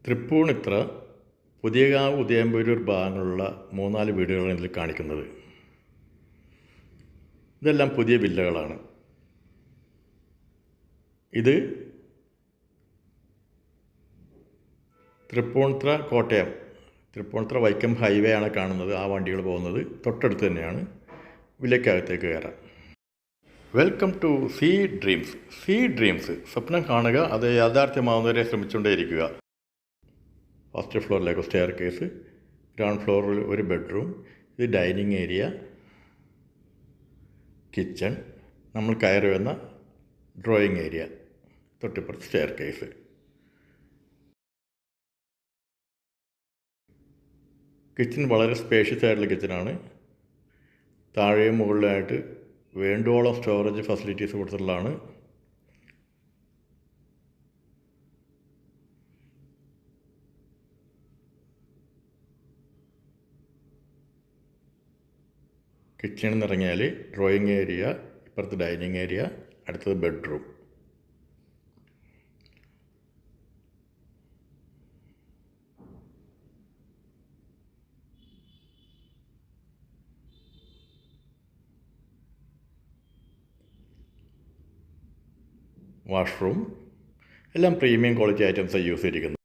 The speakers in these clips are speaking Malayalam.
തൃപ്പൂണിത്തുറ, പുതിയകാവ്, ഉദയംപേരൂർ ഭാഗങ്ങളുള്ള 3-4 വീടുകളാണ് ഇതിൽ കാണിക്കുന്നത്. ഇതെല്ലാം പുതിയ വില്ലകളാണ്. ഇത് തൃപ്പൂണിത്തുറ കോട്ടയം, തൃപ്പൂണിത്തുറ വൈക്കം ഹൈവേ ആണ് കാണുന്നത്. ആ വണ്ടികൾ പോകുന്നത് തൊട്ടടുത്ത് തന്നെയാണ്. വില്ലയ്ക്കകത്തേക്ക് കയറാം. Welcome to Sea Dreams. Sea Dreams, സ്വപ്നം കാണുക, അത് യാഥാർത്ഥ്യമാവുന്നവരെ ശ്രമിച്ചുകൊണ്ടേയിരിക്കുക. ഫസ്റ്റ് ഫ്ലോറിലേക്ക് സ്റ്റെയർ കേസ്, ഗ്രൗണ്ട് ഫ്ലോറിൽ ഒരു ബെഡ്റൂം, ഇത് ഡൈനിങ് ഏരിയ, കിച്ചൺ, നമ്മൾ കയറി വന്ന ഡ്രോയിങ് ഏരിയ, തൊട്ടിപ്പുറത്ത് സ്റ്റെയർ കേസ്. കിച്ചൺ വളരെ സ്പേഷ്യസ് ആയിട്ടുള്ള കിച്ചണാണ്. താഴെയും മുകളിലായിട്ട് വേണ്ടോളം സ്റ്റോറേജ് ഫെസിലിറ്റീസ് കൊടുത്തിട്ടുള്ളതാണ്. കിച്ചണിൽ നിന്ന് ഇറങ്ങിയാൽ ഡ്രോയിങ് ഏരിയ, ഇപ്പുറത്ത് ഡൈനിങ് ഏരിയ, അടുത്തത് ബെഡ്റൂം. വാഷ്റൂം, എല്ലാം പ്രീമിയം ക്വാളിറ്റി ഐറ്റംസാണ് യൂസ് ചെയ്തിരിക്കുന്നത്.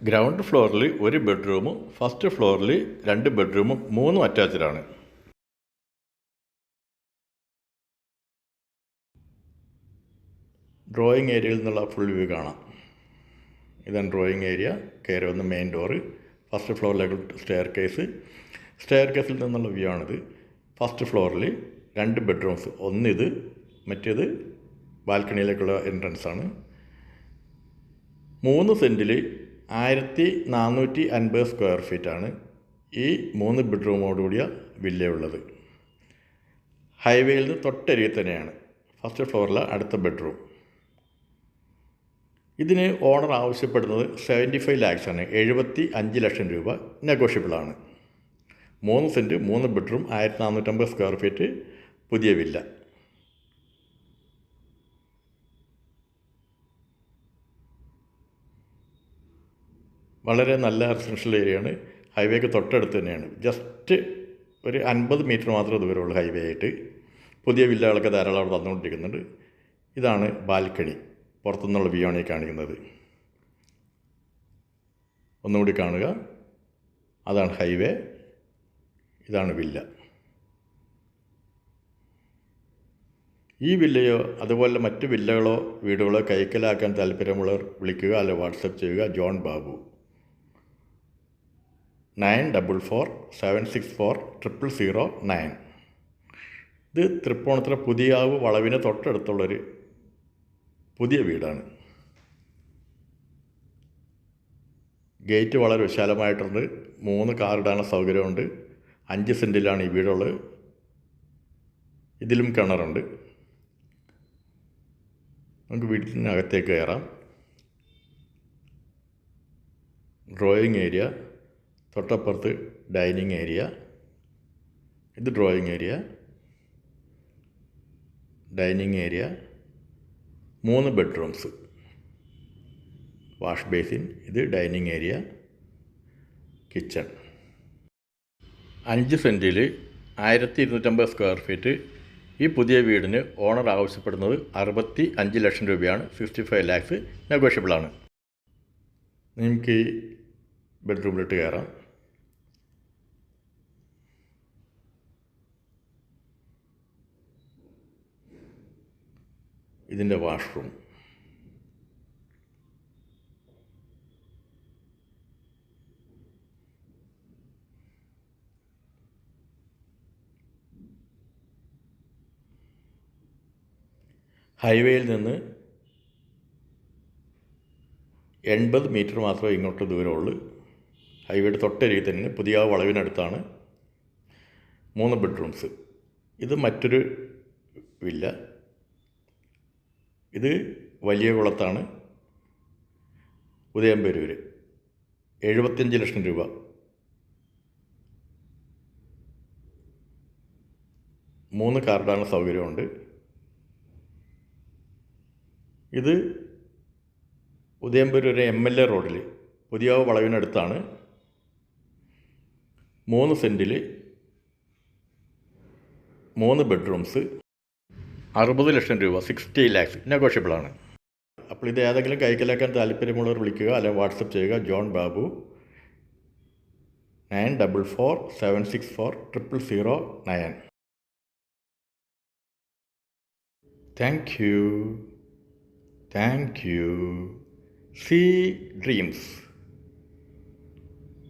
ഗ്രൗണ്ട് ഫ്ലോറിൽ ഒരു ബെഡ്റൂമും ഫസ്റ്റ് ഫ്ലോറിൽ 2 ബെഡ്റൂമും 3 അറ്റാച്ച്ഡാണ്. ഡ്രോയിങ് ഏരിയയിൽ നിന്നുള്ള ഫുൾ വ്യൂ കാണാം. ഇതാണ് ഡ്രോയിങ് ഏരിയ. കയറി വന്ന് മെയിൻ ഡോറ്, ഫസ്റ്റ് ഫ്ലോറിലേക്ക് സ്റ്റെയർ കേസ്. സ്റ്റെയർ കേസിൽ നിന്നുള്ള വ്യൂ ആണിത്. ഫസ്റ്റ് ഫ്ലോറിൽ 2 ബെഡ്റൂംസ്, ഒന്നിത്, മറ്റേത് ബാൽക്കണിയിലേക്കുള്ള എൻട്രൻസാണ്. 3 സെൻറ്റിൽ 1450 സ്ക്വയർ ഫീറ്റാണ് ഈ 3 ബെഡ്റൂമോടുകൂടിയ വില്ലയുള്ളത്. ഹൈവേയിൽ നിന്ന് തൊട്ടരികെ തന്നെയാണ് ഫസ്റ്റ് ഫ്ലോറിലെ അടുത്ത ബെഡ്റൂം. ഇതിന് ഓണർ ആവശ്യപ്പെടുന്നത് 75 ലാക്സാണ്, 75 ലക്ഷം രൂപ. നെഗോഷ്യബിളാണ്. 3 സെൻറ്റ്, 3 ബെഡ്റൂം, 1450 സ്ക്വയർ ഫീറ്റ്, പുതിയ വില്ല. വളരെ നല്ല റെസിഡൻഷ്യൽ ഏരിയയാണ്. ഹൈവേക്ക് തൊട്ടടുത്ത് തന്നെയാണ്. ജസ്റ്റ് ഒരു 50 മീറ്റർ മാത്രമേ ദൂരമുള്ളൂ ഹൈവേ ആയിട്ട്. പുതിയ വില്ലകളൊക്കെ ധാരാളം അവിടെ വന്നുകൊണ്ടിരിക്കുന്നുണ്ട്. ഇതാണ് ബാൽക്കണി. പുറത്തുനിന്നുള്ള വ്യൂ ആണ് ഈ കാണിക്കുന്നത്. ഒന്നുകൂടി കാണുക. അതാണ് ഹൈവേ, ഇതാണ് വില്ല. ഈ വില്ലയോ അതുപോലെ മറ്റ് വില്ലകളോ വീടുകളോ കൈക്കലാക്കാൻ താല്പര്യമുള്ളവർ വിളിക്കുക, അല്ലെ വാട്സപ്പ് ചെയ്യുക. ജോൺ ബാബു, 9447640009. ഇത് തൃപ്പൂണിത്തുറ പുതിയാവ് വളവിന് തൊട്ടടുത്തുള്ളൊരു പുതിയ വീടാണ്. ഗേറ്റ് വളരെ വിശാലമായിട്ടുണ്ട്. 3 കാർ ഇടാനുള്ള സൗകര്യമുണ്ട്. 5 സെൻറ്റിലാണ് ഈ വീടുള്ളത്. ഇതിലും കിണറുണ്ട്. നമുക്ക് വീട്ടിനകത്തേക്ക് കയറാം. ഡ്രോയിങ് ഏരിയ, തൊട്ടപ്പുറത്ത് ഡൈനിങ് ഏരിയ, ഇത് drawing area, dining area, 3 bedrooms, wash basin, ഇത് ഡൈനിങ് ഏരിയ, കിച്ചൺ. 5 സെൻറ്റിൽ 1250 സ്ക്വയർ ഫീറ്റ്. ഈ പുതിയ വീടിന് ഓണർ ആവശ്യപ്പെടുന്നത് 65 ലക്ഷം രൂപയാണ്. 65 ലാക്സ്, നെഗോഷ്യബിളാണ്. നമുക്ക് ഈ ബെഡ്റൂമിലിട്ട് കയറാം. ഇതിൻ്റെ വാഷ്റൂം. ഹൈവേയിൽ നിന്ന് 80 മീറ്റർ മാത്രമേ ഇങ്ങോട്ട് ദൂരമുള്ളൂ. ഹൈവേയുടെ തൊട്ടരികിൽ തന്നെ, പുതിയ വളവിനടുത്താണ്. 3 ബെഡ്റൂംസ്. ഇത് മറ്റൊരു വില്ല. ഇത് വലിയ കുളത്താണ്, ഉദയംപേരൂർ. 75 ലക്ഷം രൂപ. 3 കാർ ഇടാനുള്ള സൗകര്യമുണ്ട്. ഇത് ഉദയംപേരൂർ MLA റോഡിൽ പുതിയാവ് വളവിനടുത്താണ്. 3 സെൻറ്റിൽ 3 ബെഡ്റൂംസ്, 60 ലക്ഷം രൂപ, 60 lakhs, നെഗോഷ്യബിളാണ്. അപ്പോൾ ഇത് ഏതെങ്കിലും കൈക്കലാക്കാൻ താല്പര്യമുള്ളവർ വിളിക്കുക, അല്ലെങ്കിൽ വാട്സപ്പ് ചെയ്യുക. John Babu, 9447640009. Thank you. See dreams.